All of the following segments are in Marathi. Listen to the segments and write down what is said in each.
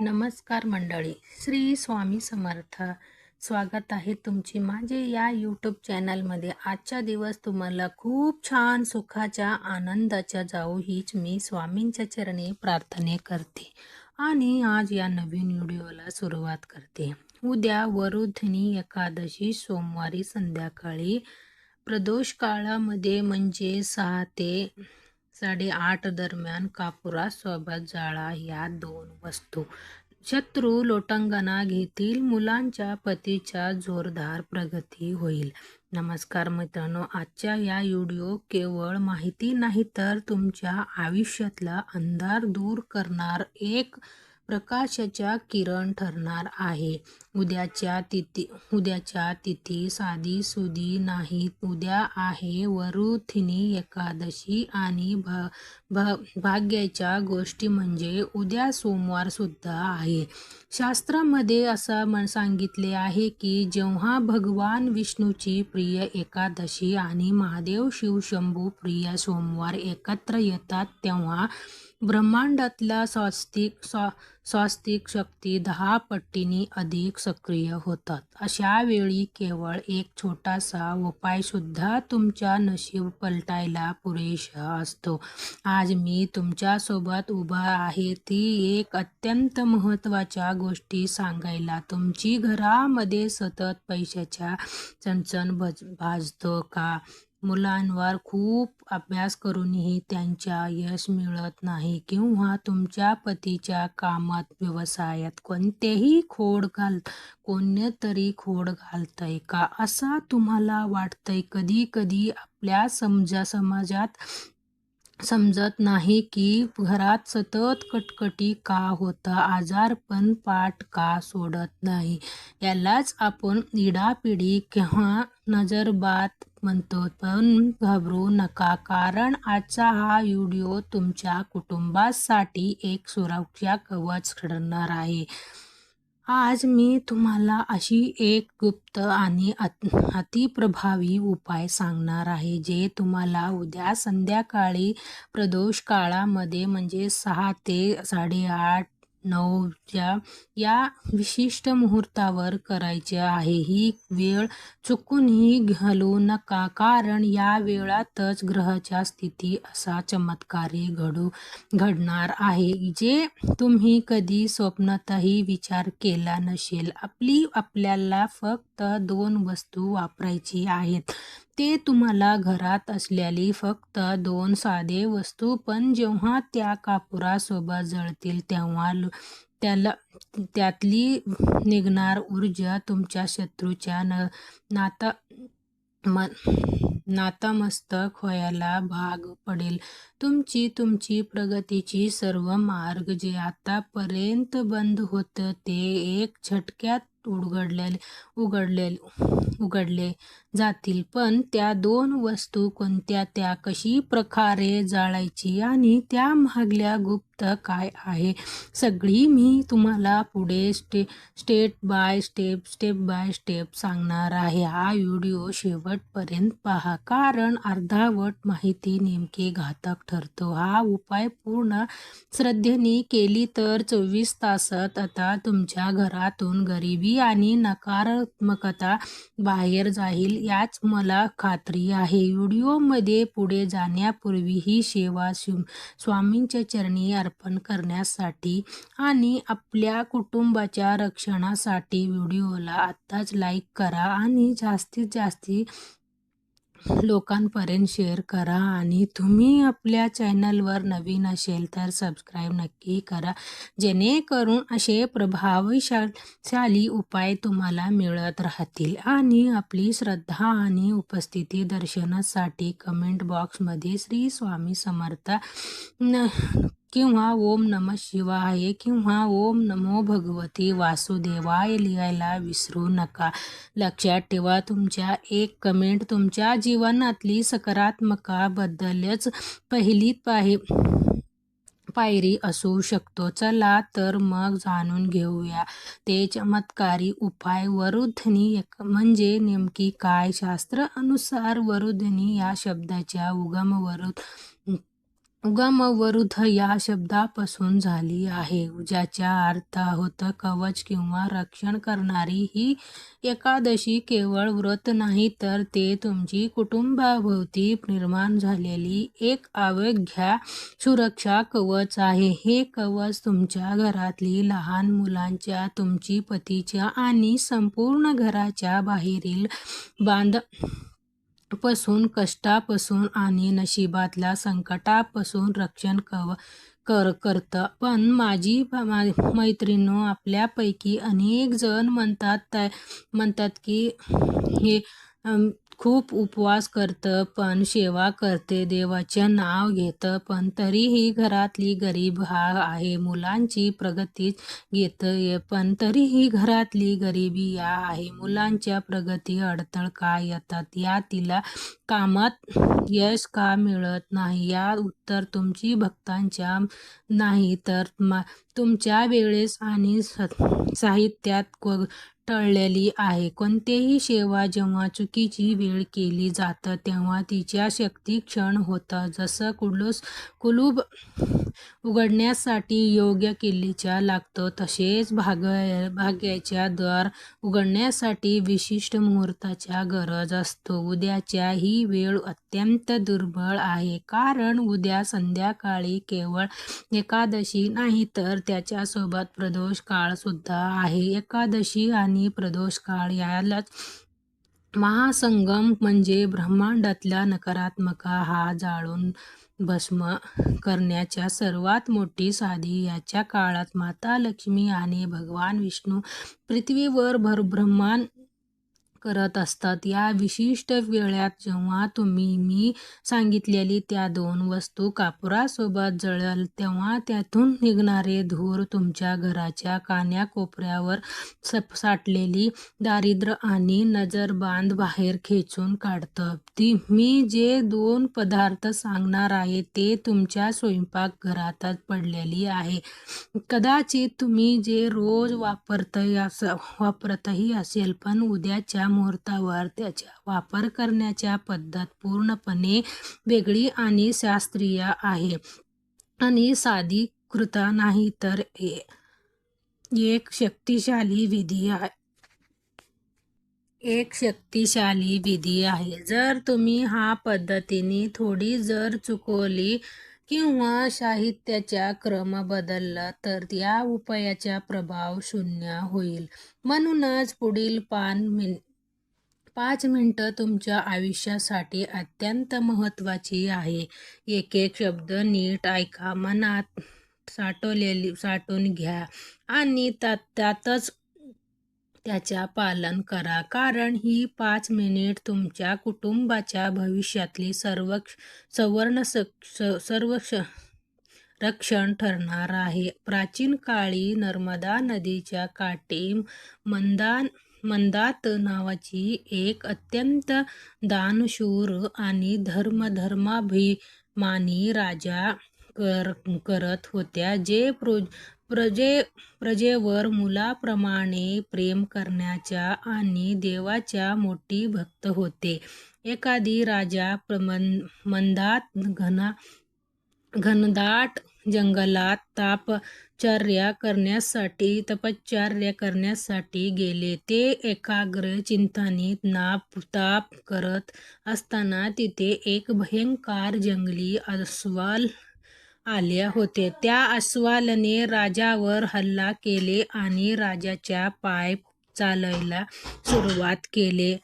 नमस्कार मंडळी, श्री स्वामी समर्थ. स्वागत आहे तुमची माझे या यूट्यूब चॅनलमध्ये. आजचा दिवस तुम्हाला खूप छान सुखाच्या आनंदाच्या जाऊ हीच मी स्वामींच्या चरणी प्रार्थना करते आणि आज या नवीन व्हिडिओला सुरुवात करते. उद्या वरुधनी एकादशी सोमवारी संध्याकाळी प्रदोष काळामध्ये म्हणजे 6 ते 8:30 दरम्यान कापुरासोबत जाळा ह्या 2 वस्तू. शत्रू लोटांगणा घेतील, मुलांच्या पतीच्या जोरदार प्रगती होईल. नमस्कार मित्रांनो, आजच्या या व्हिडिओ केवळ माहिती नाही तर तुमच्या आयुष्यातला अंधार दूर करणार एक प्रकाशाच्या किरण ठरणार आहे. उद्याच्या तिथी साधी सुधी नाही. उद्या आहे वरुथिनी एकादशी आणि भाग्याच्या गोष्टी म्हणजे उद्या सोमवार सुद्धा आहे. शास्त्रामध्ये असं सांगितले आहे की जेव्हा भगवान विष्णूची प्रिय एकादशी आणि महादेव शिवशंभू प्रिय सोमवार एकत्र येतात तेव्हा ब्रह्मांडातला स्वास्तिक शक्ती 10 पटींनी अधिक सक्रिय होतात. अशा वेळी केवळ एक छोटासा उपाय सुद्धा तुमच्या नशीब पलटायला पुरेसा असतो. आज मी तुमच्यासोबत उभा आहे ती एक अत्यंत महत्त्वाच्या गोष्टी सांगायला. तुमची घरामध्ये सतत पैशाच्या चणचण भाजतो का? मुलांवर खूप अभ्यास करूनही त्यांच्या यश मिळत नाही किंवा तुमच्या पतीच्या कामात व्यवसायात कोणतरी खोड घालतंय का असं तुम्हाला वाटतंय? कधी कधी आपल्या समाजात समजत नाही की घरात सतत कटकटी का होता, आजारपण पाठ का सोडत नाही. यालाच आपण इडापिडी किंवा नजरबाद म्हणतो. पण घाबरू नका, कारण आजचा हा व्हिडिओ तुमच्या कुटुंबासाठी एक सुरक्षा कवच ठरणार आहे. आज मी तुम्हाला अशी एक गुप्त आणि अतिप्रभावी उपाय सांगणार आहे जे तुम्हाला उद्या संध्याकाळी प्रदोष काळामध्ये म्हणजे 6 ते 8:30 9च्या या विशिष्ट मुहूर्तावर करायचे आहे. ही वेळ चुकूनही घालवू नका, कारण या वेळातच ग्रहाच्या स्थिती असा चमत्कारी घडणार आहे जे तुम्ही कधी स्वप्नातही विचार केला नसेल. आपल्याला फक्त 2 वस्तू वापरायची आहेत. ते तुम्हाला घरात असलेली फक्त 2 साधे वस्तू, पण जेव्हा त्या कापुरासोबत जळतील तेव्हा त्यातली निघणार ऊर्जा तुमच्या शत्रूच्या नातामस्तक व्हायला भाग पडेल. तुमची प्रगतीची सर्व मार्ग जे आतापर्यंत बंद होतं ते एक झटक्यात उघडले जातील. पण त्या 2 वस्तू कोणत्या, त्या कशी प्रकारे जाळायची आणि त्या मागल्या गुप्त काय आहे सगळी मी तुम्हाला पुढे स्टेप बाय स्टेप सांगणार आहे. हा व्हिडिओ शेवटपर्यंत पहा, कारण अर्धावट माहिती नेमकी घातक ठरतो. हा उपाय पूर्ण श्रद्धेने केली तर 24 तासात आता तुमच्या घरातून गरिबी आणि नकारात्मकता बाहेर जाईल, याच मला खात्री आहे. व्हिडिओमध्ये पुढे जाण्यापूर्वी ही सेवा स्वामींच्या चरणी अर्पण करण्यासाठी आणि आपल्या कुटुंबाच्या रक्षणासाठी व्हिडिओला आत्ताच लाईक करा आणि जास्तीत जास्त लोकांपर्यंत शेअर करा. आणि तुम्ही आपल्या चॅनलवर नवीन असेल तर सबस्क्राईब नक्की करा, जेणेकरून असे प्रभावशाली उपाय तुम्हाला मिळत राहतील. आणि आपली श्रद्धा आणि उपस्थिती दर्शनासाठी कमेंट बॉक्समध्ये श्री स्वामी समर्थ किंवा ओम नमः शिवाय किंवा ओम नमो भगवती वासुदेवाय लिहायला विसरू नका. लक्षात ठेवा, तुमच्या एक कमेंट तुमच्या जीवनातली सकारात्मकता बद्दलच पहिली पायरी असू शकतो. चला तर मग जाणून घेऊया ते चमत्कारी उपाय. वरुधनी म्हणजे नेमकी काय? शास्त्र अनुसार वरुधनी या शब्दाच्या उगम उगम वरुध या शब्दापासून झाली आहे, ज्याचा अर्थ होतो कवच किंवा रक्षण करणारी. ही एकादशी केवळ व्रत नाही, तर ते तुमची कुटुंबाभोवती निर्माण झालेली एक अवघ्या सुरक्षा कवच आहे. हे कवच तुमच्या घरातली लहान मुलांच्या, तुमची पतीच्या आणि संपूर्ण घराच्या बाहेरील पासून, कष्टापासून आणि नशिबातल्या संकटापासून रक्षण करतं. पण माझी मैत्रिणींनो, आपल्यापैकी अनेक जण म्हणतात की हे खूप उपवास करतं, पण सेवा करते, देवाचे नाव घेतं, पण तरीही घरातली गरीब आहे, मुलांची प्रगती घेतं, पण तरीही घरातली गरिबी आहे, मुलांच्या प्रगती अडथळ का येतात, या तिला कामात यश का मिळत नाही, या उत्तर तुमची भक्तांच्या नाही, तर तुमच्या वेळेस आणि साहित्यात टळलेली आहे. कोणतीही सेवा जेव्हा चुकीची वेळ केली जातं, तेव्हा तिच्या शक्ती क्षण होतं. जसं कुलूप उघडण्यासाठी योग्य किल्लीचा लागतो, तसेच भाग्याच्या द्वार उघडण्यासाठी विशिष्ट मुहूर्ताच्या गरज असतो. उद्याच्या ही वेळ अत्यंत दुर्बळ आहे, कारण उद्या संध्याकाळी केवळ एकादशी नाही, तर त्याच्यासोबत प्रदोष काळ सुद्धा आहे. एकादशी आणि प्रदोष काळ यालाच महासंगम म्हणजे ब्रह्मांडातल्या नकारात्मक हा जाळून भस्म करण्याच्या सर्वात मोठी साधी. याच्या काळात माता लक्ष्मी आणि भगवान विष्णू पृथ्वीवर भरभ्रमण करत असतात. या विशिष्ट वेळात जेव्हा मी सांगितलेली त्या 2 वस्तू कापुरासोबत जळल, तेव्हा त्यातून निघणारे धूर तुमच्या घराच्या कान्याकोपऱ्यावर साठलेली दारिद्र्य आणि नजरबाध बाहेर खेचून काढतं. मी जे 2 पदार्थ सांगणार आहे ते तुमच्या स्वयंपाकघरातच पडलेली आहे. कदाचित तुम्ही जे रोज वापरतही असेल, पण उद्याच्या मुहूर्तावर त्याचा वापर करण्याच्या पद्धत पूर्णपणे वेगळी आणि शास्त्रीय आहे आणि साधीकृत नाही, तर एक शक्तिशाली विधी आहे. जर तुम्ही हा पद्धतीने थोडी जर चुकवली किंवा साहित्याचा क्रम बदलला, तर या उपायाचा प्रभाव शून्य होईल. म्हणूनच पुढील 5 मिनिटं तुमच्या आयुष्यासाठी अत्यंत महत्त्वाची आहे. एक शब्द नीट ऐका, मनात साठवून घ्या आणि त्यातच त्याच्या पालन करा, कारण ही 5 मिनिट तुमच्या कुटुंबाच्या भविष्यातली रक्षण ठरणार आहे. प्राचीन काळी नर्मदा नदीच्या काठी मंदात नावाची एक अत्यंत दानशूर आणि धर्माभिमानी राजा करत होत्या, जे प्रजेवर मुलाप्रमाणे प्रेम करण्याच्या आणि देवाच्या मोठी भक्त होते. एखादी राजा घनदाट जंगलात तपश्चर्या करण्यासाठी गेले. ते एकाग्र चिंतनीत ताप करत असताना तिथे एक भयंकर जंगली अस्वल आले होते. त्या अस्वलाने राजावर हल्ला केले आणि राजाच्या पाय चालायला सुरुवात केली.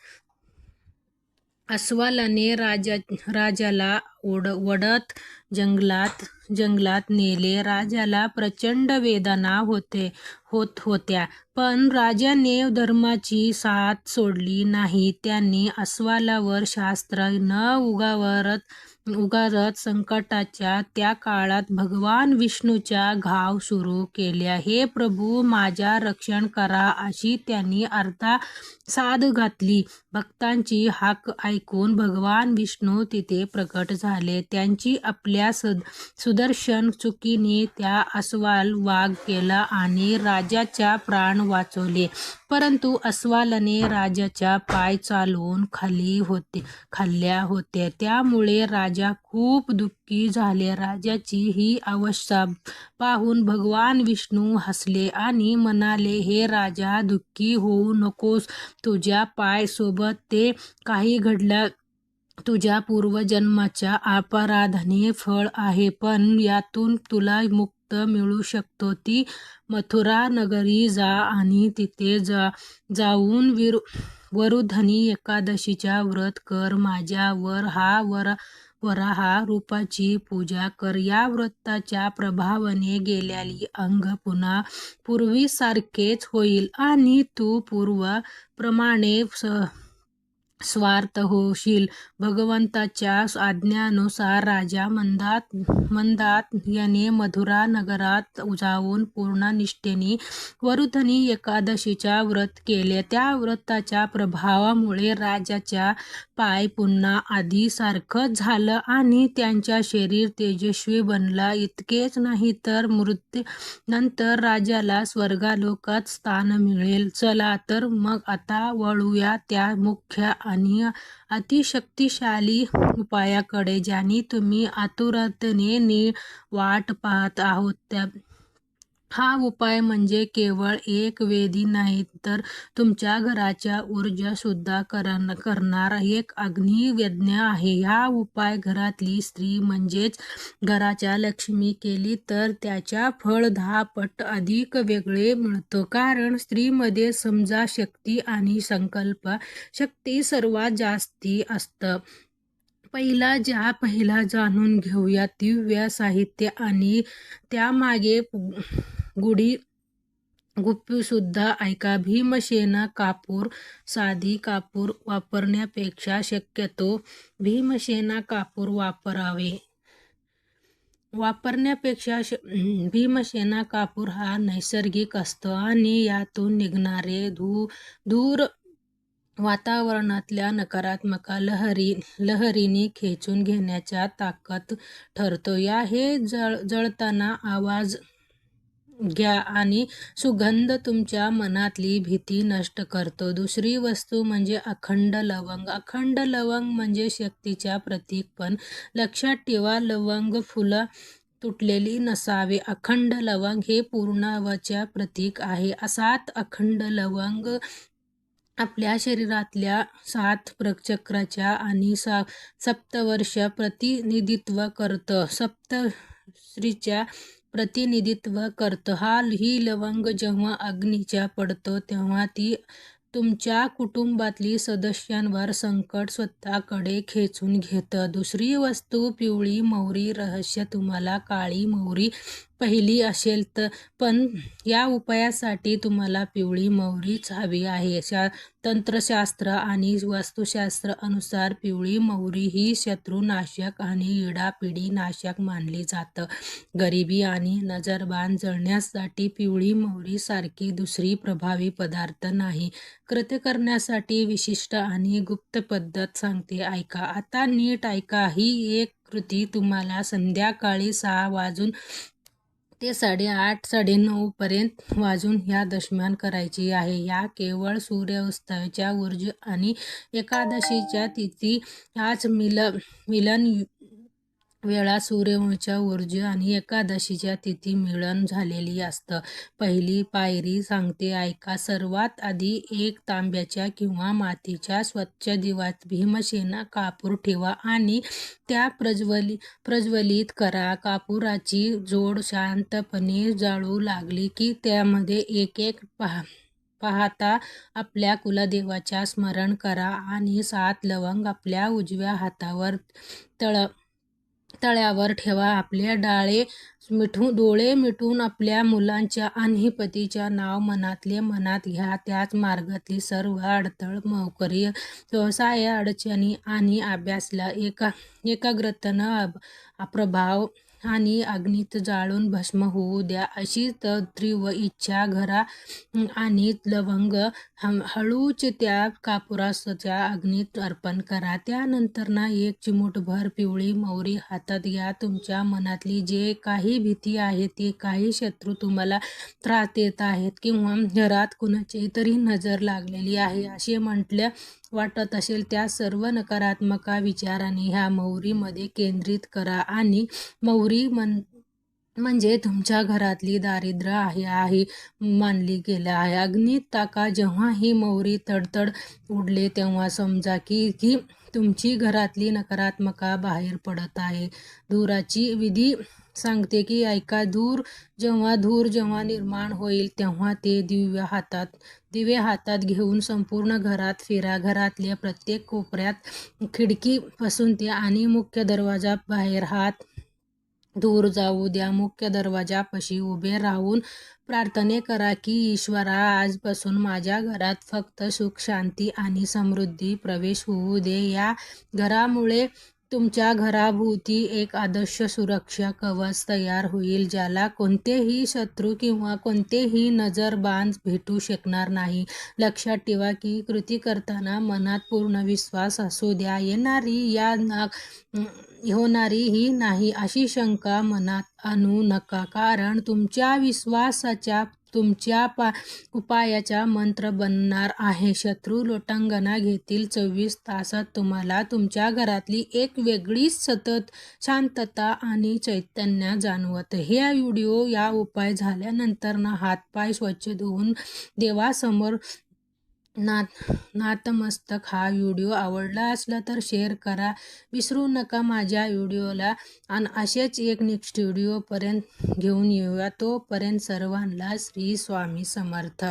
अस्वलाने राजाला ओढत जंगलात नेले. राजाला प्रचंड वेदना होत होत्या, पण राजाने धर्माची साथ सोडली नाही. त्यांनी अस्वलावर शस्त्र न उगारत संकटाच्या त्या काळात भगवान विष्णूच्या घाव सुरू केल्या. हे प्रभू, माझा रक्षण करा, अशी त्यांनी साद घातली. भक्तांची हाक ऐकून भगवान विष्णू तिथे प्रकट झाले. झाले. त्यांची आपल्या सुदर्शन चुकीने त्या अस्वाल वाघ केला आणि राजाच्या प्राण वाचवले. परंतु अस्वालाने राजाच्या पाय चालवून खाल्ल्या होत्या. त्यामुळे राजा खूप दुःखी झाले. राजाची ही अवस्था पाहून भगवान विष्णू हसले आणि म्हणाले, हे राजा, दुःखी होऊ नकोस. तुझ्या पाय सोबत ते काही घडलं तुझ्या पूर्वजन्माच्या अपराधाने फळ आहे, पण यातून तुला मुक्त मिळू शकतो. ती मथुरा नगरी जा आणि तिथे जाऊन वरुधनी एकादशीच्या व्रत कर. माझ्या वराहा रूपाची पूजा कर. या व्रताच्या प्रभावाने गेलेली अंग पुन्हा पूर्वीसारखेच होईल आणि तू पूर्वाप्रमाणे स्वार्थ होशील. भगवंताच्या आज्ञेनुसार राजा मंदात याने मथुरा नगरात जाऊन पूर्ण निष्ठेने वरुधनी एकादशीचा व्रत केले. त्या व्रताच्या प्रभावामुळे राजाच्या पाय पुन्हा आधीसारखंच झालं आणि त्यांच्या शरीर तेजस्वी बनला. इतकेच नाही तर मृत्यूनंतर राजाला स्वर्गलोकात स्थान मिळेल. चला तर मग आता वळूया त्या मुख्य आणि अतिशक्तिशाली उपायाकडे, ज्याने तुम्ही आतुरतेने वाट पाहत आहोत. हा उपाय म्हणजे केवळ एक वेदी नाही, तर तुमच्या घराची ऊर्जा शुद्ध करणारा एक अग्नियज्ञ आहे. हा उपाय घरातली स्त्री म्हणजेच घराच्या लक्ष्मी केली तर त्याच्या फळ 10 पट अधिक वेगळे मिळतं. कारण स्त्रीमध्ये समजा शक्ती आणि संकल्प शक्ती सर्वात जास्ती असतं. पहिला जाणून घेऊया दिव्य साहित्य आणि त्यामागे गुप्तसुद्धा ऐका. भीमसेन कापूर. साधी कापूर वापरण्यापेक्षा शक्यतो भीमसेन कापूर वापरावे. भीमसेन कापूर हा नैसर्गिक असतो आणि यातून निघणारे धूर वातावरणातल्या नकारात्मक लहरींनी खेचून घेण्याच्या ताकद ठरतो. हे जळताना आवाज घ्या आणि सुगंध तुमच्या मनातली भीती नष्ट करतो. दुसरी वस्तू म्हणजे अखंड लवंग. अखंड लवंग म्हणजे शक्तीच्या प्रतीक, पण लक्षात ठेवा, लवंग फुलं तुटलेली नसावे. अखंड लवंग हे पूर्णत्वाचे प्रतीक आहे. 7 अखंड लवंग आपल्या शरीरातल्या 7 चक्राच्या आणि सप्तवर्ष प्रतिनिधित्व करतं. सप्तर्षीच्या प्रतिनिधित्व करतं. ही लवंग जेव्हा अग्नीच्या पडतो तेव्हा ती तुमच्या कुटुंबातील सदस्यांवर संकट स्वतःकडे खेचून घेतं. दुसरी वस्तू पिवळी मोहरी. रहस्य तुम्हाला काळी मोहरी पाहिली असेल, पण या उपायासाठी तुम्हाला पिवळी मोहरीच हवी आहे. तंत्रशास्त्र आणि वास्तुशास्त्र अनुसार पिवळी मोहरी ही शत्रुनाशक आणि इडापिडी नाशक मानली जातं. गरिबी आणि नजरबाण जळण्यासाठी पिवळी मोहरी सारखी दुसरी प्रभावी पदार्थ नाही. कृत्य करण्यासाठी विशिष्ट आणि गुप्त पद्धत सांगते, ऐका. आता नीट ऐका. ही एक कृती तुम्हाला संध्याकाळी 6 वाजून ते 8:30-9:30 पर्यंत वाजून या दरम्यान करायची आहे. या केवळ सूर्यास्ताच्या ऊर्जा आणि एकादशीच्या तिथी आज मिलन वेळा सूर्याच्या ऊर्जा आणि एकादशीच्या तिथी मिळून झालेली असतं. पहिली पायरी सांगते, ऐका. सर्वात आधी एक तांब्याच्या किंवा मातीच्या स्वच्छ दिव्यात भीमसेन कापूर ठेवा आणि त्या प्रज्वलित करा. कापुराची जोड शांतपणे जळू लागली की त्यामध्ये एक पाहता आपल्या कुलदेवाचे स्मरण करा आणि 7 लवंग आपल्या उजव्या हातावर तळ्यावर ठेवा. आपले डोळे मिटून आपल्या मुलांच्या आणि पतीच्या नाव मनातल्या मनात घ्या. त्याच मार्गातली सर्व अडथळे, नोकरी, व्यवसाय अडचणी आणि अभ्यासाला एकाग्रतेनं प्रभाव आणि अग्नीत जाळून भस्म होऊ द्या अशी तीव्र इच्छा घरा आणि लवंग हळूच त्या कापुराच्या अग्नीत अर्पण करा. त्यानंतर ना एक चिमूटभर पिवळी मोहरी हातात घ्या. तुमच्या मनातली जे काही भीती आहे, ते काही शत्रू तुम्हाला त्रास देत आहेत किंवा घरात कुणाची तरी नजर लागलेली आहे असे म्हटलं वाटत असेल, त्या सर्व नकारात्मक विचारांनी ह्या मोहरीमध्ये केंद्रित करा. आणि मोहरी म्हणजे तुमच्या घरातली दारिद्र्य आहे मानली गेलं आहे. अग्नीत टाका. जेव्हा ही मोहरी तडतड उडले तेव्हा समजा की तुमची घरातली नकारात्मकता बाहेर पडत आहे. धुराची विधी सांगते की ऐका. धूर जेव्हा निर्माण होईल तेव्हा ते दिवे हातात घेऊन संपूर्ण घरात फिरा. घरातल्या प्रत्येक कोपऱ्यात, खिडकीपासून ते आणि मुख्य दरवाजा बाहेर हात दूर जाऊ द्या. मुख्य दरवाजापाशी उभे राहून प्रार्थना करा की ईश्वरा, आजपासून माझ्या घरात फक्त सुख, शांती आणि समृद्धी प्रवेश होऊ दे. या घरामुळे तुमच्या घराभोवती एक आदर्श सुरक्षा कवच तयार होईल, ज्याला कोणतेही शत्रू किंवा कोणतेही नजरबाज भेटू शकणार नाही. लक्षात ठेवा की कृती करताना मनात पूर्ण विश्वास असू द्या. होणारीही नाही अशी शंका मनात आणू नका, कारण तुमच्या विश्वासाच्या तुमच्या उपायाचा मंत्र बनणार आहे. शत्रू लोटांगणा घेतील. 24 तासात तुम्हाला तुमच्या घरातली एक वेगळीच सतत शांतता आणि चैतन्य जाणवत. हे व्हिडिओ या उपाय झाल्यानंतर ना हातपाय स्वच्छ धुवून देवासमोर नतमस्तक. हा व्हिडिओ आवडला असला तर शेअर करा विसरू नका माझ्या व्हिडिओला. आणि असेच एक नेक्स्ट व्हिडिओ पर्यंत घेऊन येऊया. तोपर्यंत सर्वांना श्री स्वामी समर्थ.